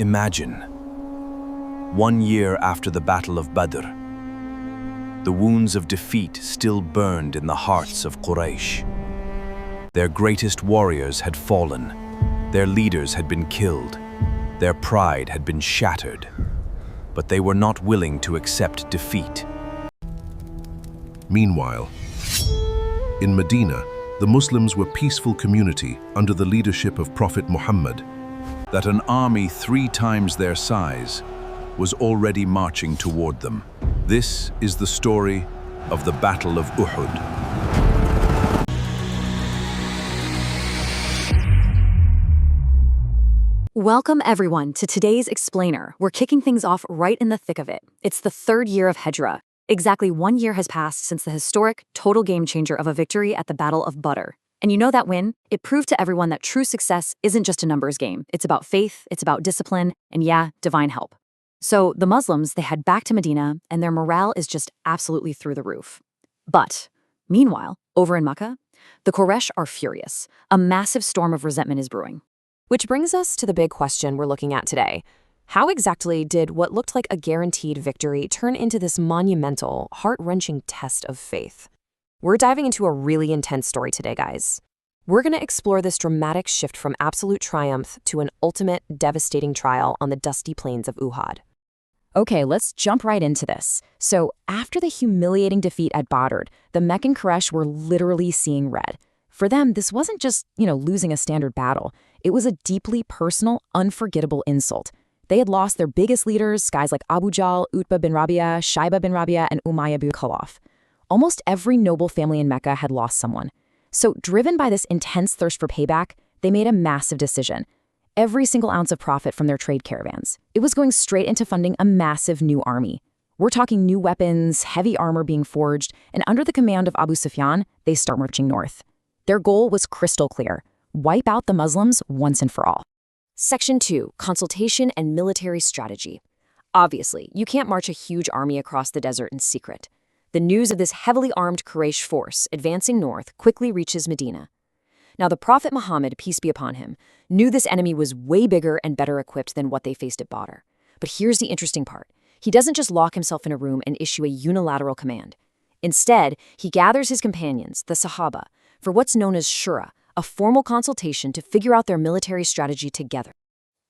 Imagine, 1 year after the Battle of Badr, the wounds of defeat still burned in the hearts of Quraysh. Their greatest warriors had fallen, their leaders had been killed, their pride had been shattered, but they were not willing to accept defeat. Meanwhile, in Medina, the Muslims were a peaceful community under the leadership of Prophet Muhammad. That an army 3 times their size was already marching toward them. This is the story of the Battle of Uhud. Welcome everyone to today's Explainer. We're kicking things off right in the thick of it. It's the 3rd year of Hijrah. Exactly 1 year has passed since the historic, total game changer of a victory at the Battle of Badr. And you know that win? It proved to everyone that true success isn't just a numbers game. It's about faith, it's about discipline, and yeah, divine help. So the Muslims, they head back to Medina, and their morale is just absolutely through the roof. But meanwhile, over in Mecca, the Quraysh are furious. A massive storm of resentment is brewing. Which brings us to the big question we're looking at today. How exactly did what looked like a guaranteed victory turn into this monumental, heart-wrenching test of faith? We're diving into a really intense story today, guys. We're going to explore this dramatic shift from absolute triumph to an ultimate, devastating trial on the dusty plains of Uhud. Okay, let's jump right into this. So, after the humiliating defeat at Badr, the Meccan Quraysh were literally seeing red. For them, this wasn't just, losing a standard battle. It was a deeply personal, unforgettable insult. They had lost their biggest leaders, guys like Abu Jahl, Utbah bin Rabia, Shayba bin Rabia, and Umayyah bin Khalaf. Almost every noble family in Mecca had lost someone. So, driven by this intense thirst for payback, they made a massive decision. Every single ounce of profit from their trade caravans, it was going straight into funding a massive new army. We're talking new weapons, heavy armor being forged, and under the command of Abu Sufyan, they start marching north. Their goal was crystal clear: wipe out the Muslims once and for all. Section 2, Consultation and Military Strategy. Obviously, you can't march a huge army across the desert in secret. The news of this heavily armed Quraysh force advancing north quickly reaches Medina. Now, the Prophet Muhammad, peace be upon him, knew this enemy was way bigger and better equipped than what they faced at Badr. But here's the interesting part. He doesn't just lock himself in a room and issue a unilateral command. Instead, he gathers his companions, the Sahaba, for what's known as Seerah, a formal consultation to figure out their military strategy together.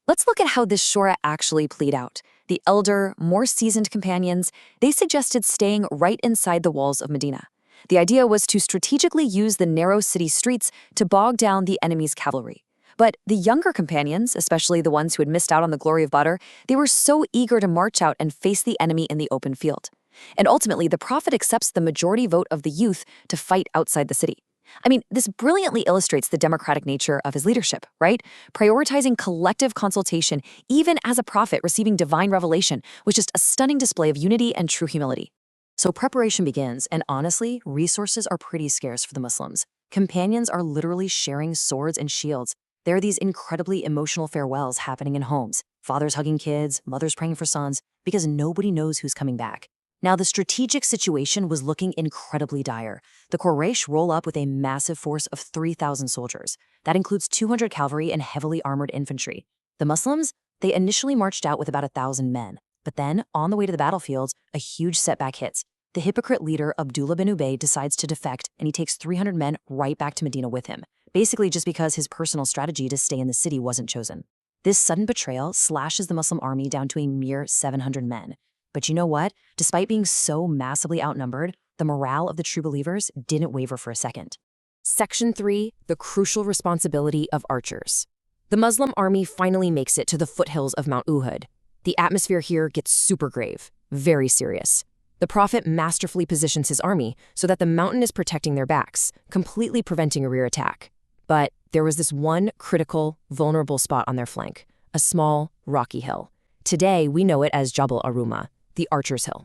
Let's look at how this Shura actually played out. The elder, more seasoned companions, they suggested staying right inside the walls of Medina. The idea was to strategically use the narrow city streets to bog down the enemy's cavalry. But the younger companions, especially the ones who had missed out on the glory of Badr, they were so eager to march out and face the enemy in the open field. And ultimately, the Prophet accepts the majority vote of the youth to fight outside the city. I mean, this brilliantly illustrates the democratic nature of his leadership, right? Prioritizing collective consultation, even as a prophet receiving divine revelation, was just a stunning display of unity and true humility. So preparation begins, and honestly, resources are pretty scarce for the Muslims. Companions are literally sharing swords and shields. There are these incredibly emotional farewells happening in homes, fathers hugging kids, mothers praying for sons, because nobody knows who's coming back. Now, the strategic situation was looking incredibly dire. The Quraysh roll up with a massive force of 3,000 soldiers. That includes 200 cavalry and heavily armored infantry. The Muslims, they initially marched out with about 1,000 men. But then, on the way to the battlefields, a huge setback hits. The hypocrite leader, Abdullah bin Ubay, decides to defect, and he takes 300 men right back to Medina with him, basically just because his personal strategy to stay in the city wasn't chosen. This sudden betrayal slashes the Muslim army down to a mere 700 men. But you know what? Despite being so massively outnumbered, the morale of the true believers didn't waver for a second. Section 3, The Crucial Responsibility of Archers. The Muslim army finally makes it to the foothills of Mount Uhud. The atmosphere here gets super grave, very serious. The Prophet masterfully positions his army so that the mountain is protecting their backs, completely preventing a rear attack. But there was this one critical, vulnerable spot on their flank, a small, rocky hill. Today, we know it as Jabal Aruma, the Archer's Hill.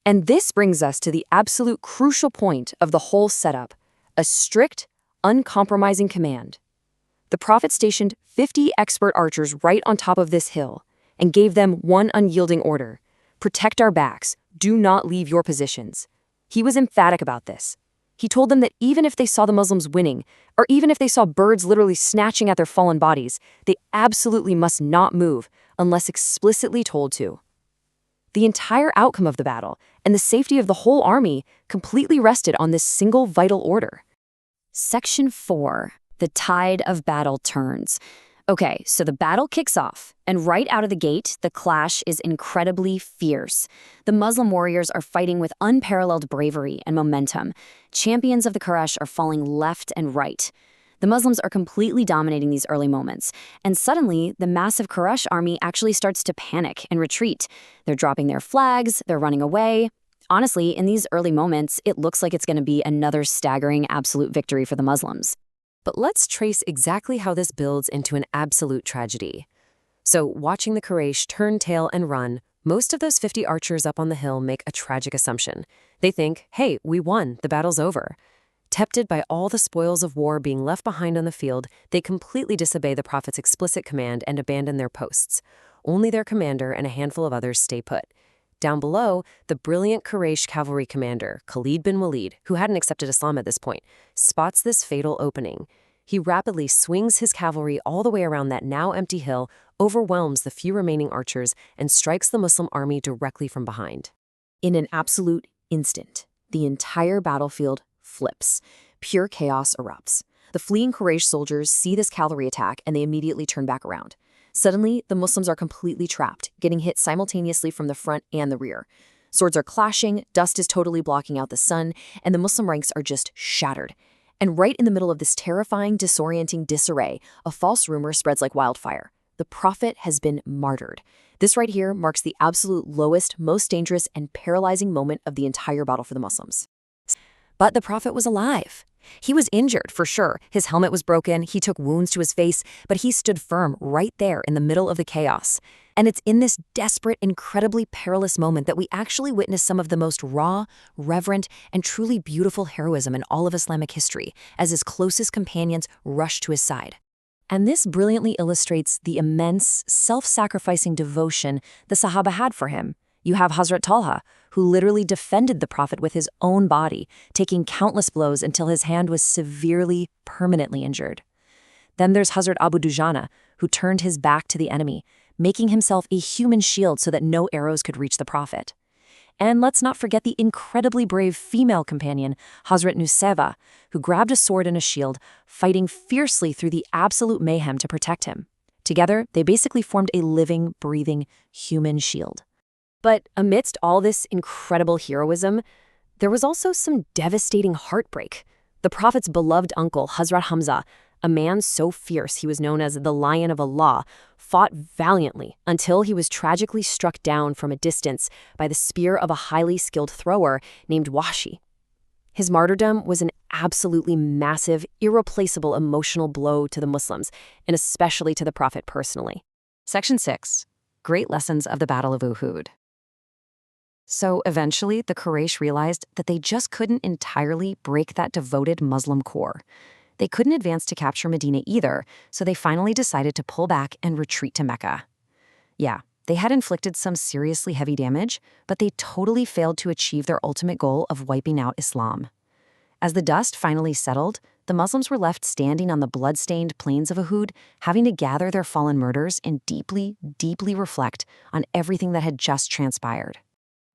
And this brings us to the absolute crucial point of the whole setup: a strict, uncompromising command. The Prophet stationed 50 expert archers right on top of this hill and gave them one unyielding order: protect our backs, do not leave your positions. He was emphatic about this. He told them that even if they saw the Muslims winning, or even if they saw birds literally snatching at their fallen bodies, they absolutely must not move unless explicitly told to. The entire outcome of the battle and the safety of the whole army completely rested on this single vital order. Section 4. The tide of battle turns. Okay, so the battle kicks off, and right out of the gate, the clash is incredibly fierce. The Muslim warriors are fighting with unparalleled bravery and momentum. Champions of the Quraysh are falling left and right. The Muslims are completely dominating these early moments, and suddenly, the massive Quraysh army actually starts to panic and retreat. They're dropping their flags, they're running away. Honestly, in these early moments, it looks like it's going to be another staggering absolute victory for the Muslims. But let's trace exactly how this builds into an absolute tragedy. So, watching the Quraysh turn tail and run, most of those 50 archers up on the hill make a tragic assumption. They think, hey, we won, the battle's over. Tempted by all the spoils of war being left behind on the field, they completely disobey the Prophet's explicit command and abandon their posts. Only their commander and a handful of others stay put. Down below, the brilliant Quraysh cavalry commander, Khalid bin Walid, who hadn't accepted Islam at this point, spots this fatal opening. He rapidly swings his cavalry all the way around that now empty hill, overwhelms the few remaining archers, and strikes the Muslim army directly from behind. In an absolute instant, the entire battlefield flips. Pure chaos erupts. The fleeing Quraysh soldiers see this cavalry attack and they immediately turn back around. Suddenly, the Muslims are completely trapped, getting hit simultaneously from the front and the rear. Swords are clashing, dust is totally blocking out the sun, and the Muslim ranks are just shattered. And right in the middle of this terrifying, disorienting disarray, a false rumor spreads like wildfire. The Prophet has been martyred. This right here marks the absolute lowest, most dangerous, and paralyzing moment of the entire battle for the Muslims. But the Prophet was alive. He was injured, for sure. His helmet was broken, he took wounds to his face, but he stood firm right there in the middle of the chaos. And it's in this desperate, incredibly perilous moment that we actually witness some of the most raw, reverent, and truly beautiful heroism in all of Islamic history, as his closest companions rush to his side. And this brilliantly illustrates the immense, self-sacrificing devotion the Sahaba had for him. You have Hazrat Talha, who literally defended the Prophet with his own body, taking countless blows until his hand was severely, permanently injured. Then there's Hazrat Abu Dujana, who turned his back to the enemy, making himself a human shield so that no arrows could reach the Prophet. And let's not forget the incredibly brave female companion, Hazrat Nusayba, who grabbed a sword and a shield, fighting fiercely through the absolute mayhem to protect him. Together, they basically formed a living, breathing, human shield. But amidst all this incredible heroism, there was also some devastating heartbreak. The Prophet's beloved uncle, Hazrat Hamza, a man so fierce he was known as the Lion of Allah, fought valiantly until he was tragically struck down from a distance by the spear of a highly skilled thrower named Washi. His martyrdom was an absolutely massive, irreplaceable emotional blow to the Muslims, and especially to the Prophet personally. Section 6. Great Lessons of the Battle of Uhud. So eventually, the Quraysh realized that they just couldn't entirely break that devoted Muslim core. They couldn't advance to capture Medina either, so they finally decided to pull back and retreat to Mecca. Yeah, they had inflicted some seriously heavy damage, but they totally failed to achieve their ultimate goal of wiping out Islam. As the dust finally settled, the Muslims were left standing on the blood-stained plains of Uhud, having to gather their fallen murderers and deeply, deeply reflect on everything that had just transpired.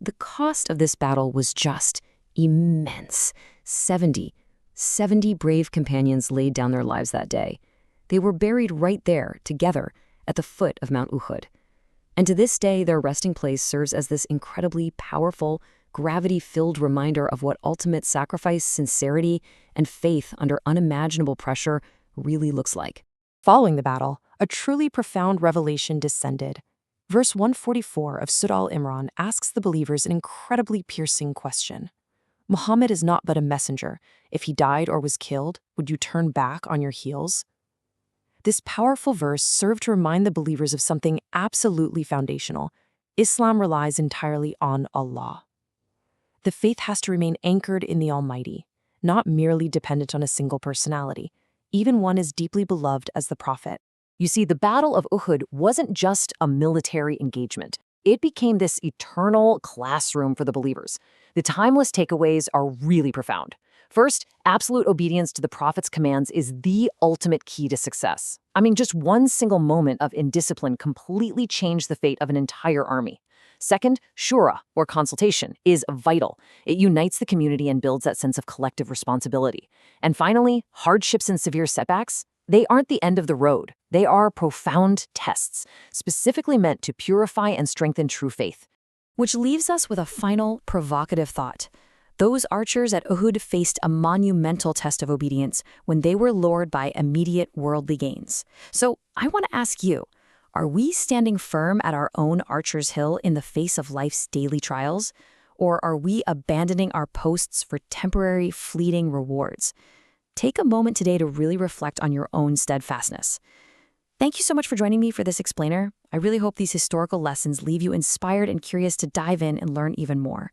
The cost of this battle was just immense. 70 brave companions laid down their lives that day. They were buried right there, together, at the foot of Mount Uhud. And to this day, their resting place serves as this incredibly powerful, gravity-filled reminder of what ultimate sacrifice, sincerity, and faith under unimaginable pressure really looks like. Following the battle, a truly profound revelation descended. Verse 144 of Surah Al-Imran asks the believers an incredibly piercing question. Muhammad is not but a messenger. If he died or was killed, would you turn back on your heels? This powerful verse served to remind the believers of something absolutely foundational. Islam relies entirely on Allah. The faith has to remain anchored in the Almighty, not merely dependent on a single personality, even one as deeply beloved as the Prophet. You see, the Battle of Uhud wasn't just a military engagement. It became this eternal classroom for the believers. The timeless takeaways are really profound. First, absolute obedience to the Prophet's commands is the ultimate key to success. I mean, just one single moment of indiscipline completely changed the fate of an entire army. Second, shura, or consultation, is vital. It unites the community and builds that sense of collective responsibility. And finally, hardships and severe setbacks, they aren't the end of the road. They are profound tests, specifically meant to purify and strengthen true faith. Which leaves us with a final, provocative thought. Those archers at Uhud faced a monumental test of obedience when they were lured by immediate worldly gains. So I want to ask you, are we standing firm at our own Archer's Hill in the face of life's daily trials? Or are we abandoning our posts for temporary, fleeting rewards? Take a moment today to really reflect on your own steadfastness. Thank you so much for joining me for this explainer. I really hope these historical lessons leave you inspired and curious to dive in and learn even more.